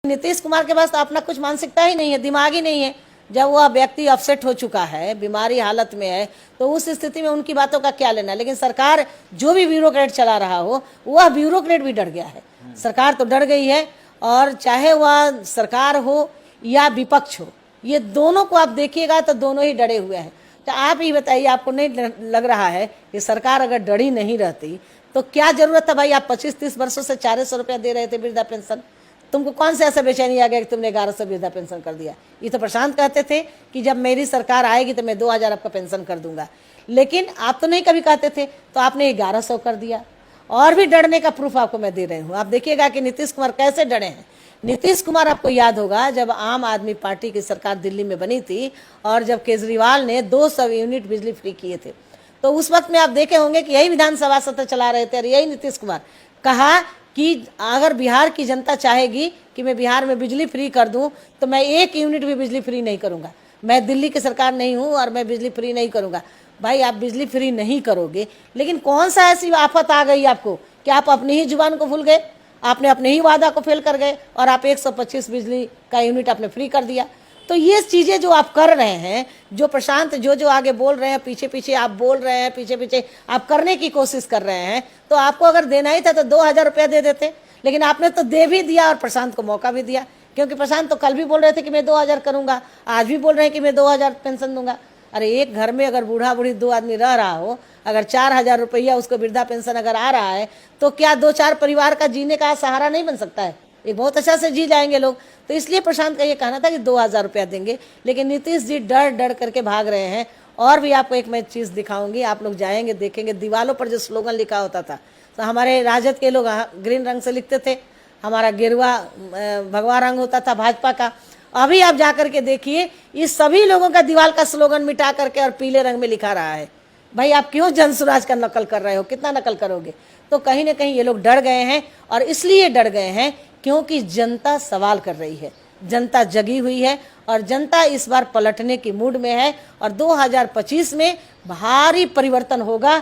नीतीश कुमार के पास तो अपना कुछ मानसिकता ही नहीं है, दिमाग ही नहीं है। जब वह व्यक्ति अपसेट हो चुका है, बीमारी हालत में है, तो उस स्थिति में उनकी बातों का क्या लेना। लेकिन सरकार जो भी ब्यूरोक्रेट चला रहा हो, वह ब्यूरोक्रेट भी डर गया है। सरकार तो डर गई है, और चाहे वह सरकार हो या विपक्ष हो, ये दोनों को आप देखिएगा तो दोनों ही डरे हुए हैं। तो आप ही बताइए, आपको नहीं लग रहा है कि सरकार अगर डरी नहीं रहती तो क्या जरूरत था भाई? आप 25-30 वर्षों से 400 रुपया दे रहे थे वृद्धा पेंशन। तुमको कौन से ऐसा बेचैनी आ गया कि तुमने 1100 वृद्धा पेंशन कर दिया? ये तो प्रशांत कहते थे कि जब मेरी सरकार आएगी तो मैं 2000 आपका पेंशन कर दूंगा, लेकिन आप तो नहीं कभी कहते थे, तो आपने 1100 कर दिया। और भी डरने का प्रूफ आपको मैं दे रही हूँ। आप देखिएगा कि नीतीश कुमार कैसे डरे हैं। नीतीश कुमार, आपको याद होगा जब आम आदमी पार्टी की सरकार दिल्ली में बनी थी और जब केजरीवाल ने 200 यूनिट बिजली फ्री किए थे, तो उस वक्त में आप देखे होंगे कि यही विधानसभा सत्र चला रहे थे और यही नीतीश कुमार कहा कि अगर बिहार की जनता चाहेगी कि मैं बिहार में बिजली फ्री कर दूं तो मैं 1 यूनिट भी बिजली फ्री नहीं करूंगा। मैं दिल्ली की सरकार नहीं हूं और मैं बिजली फ्री नहीं करूंगा। भाई, आप बिजली फ्री नहीं करोगे, लेकिन कौन सा ऐसी आफत आ गई आपको कि आप अपनी ही जुबान को भूल गए, आपने अपने ही वादा को फेल कर गए और आप 125 बिजली का यूनिट आपने फ्री कर दिया। तो ये चीज़ें जो आप कर रहे हैं, जो प्रशांत जो आगे बोल रहे हैं, पीछे पीछे आप बोल रहे हैं, पीछे पीछे आप करने की कोशिश कर रहे हैं, तो आपको अगर देना ही था तो 2000 रुपया दे देते। लेकिन आपने तो दे भी दिया और प्रशांत को मौका भी दिया, क्योंकि प्रशांत तो कल भी बोल रहे थे कि मैं 2000 करूंगा, आज भी बोल रहे हैं कि मैं 2000 पेंशन दूंगा। अरे एक घर में अगर बूढ़ा बूढ़ी 2 आदमी रह रहा हो, अगर 4000 रुपया उसको वृद्धा पेंशन अगर आ रहा है, तो क्या 2-4 परिवार का जीने का सहारा नहीं बन सकता है? एक बहुत अच्छा से जी जाएंगे लोग। तो इसलिए प्रशांत का ये कहना था कि 2000 रुपया देंगे, लेकिन नीतीश जी डर डर करके भाग रहे हैं। और भी आपको एक मैं चीज़ दिखाऊंगी, आप लोग जाएंगे देखेंगे, दीवारों पर जो स्लोगन लिखा होता था, तो हमारे राजद के लोग ग्रीन रंग से लिखते थे, हमारा गेरुआ भगवा रंग होता था भाजपा का। अभी आप जा करके देखिए, इस सभी लोगों का दीवार का स्लोगन मिटा करके और पीले रंग में लिखा रहा है। भाई, आप क्यों जनसुराज का नकल कर रहे हो? कितना नकल करोगे? तो कहीं ना कहीं ये लोग डर गए हैं, और इसलिए डर गए हैं क्योंकि जनता सवाल कर रही है, जनता जगी हुई है, और जनता इस बार पलटने की मूड में है, और 2025 में भारी परिवर्तन होगा।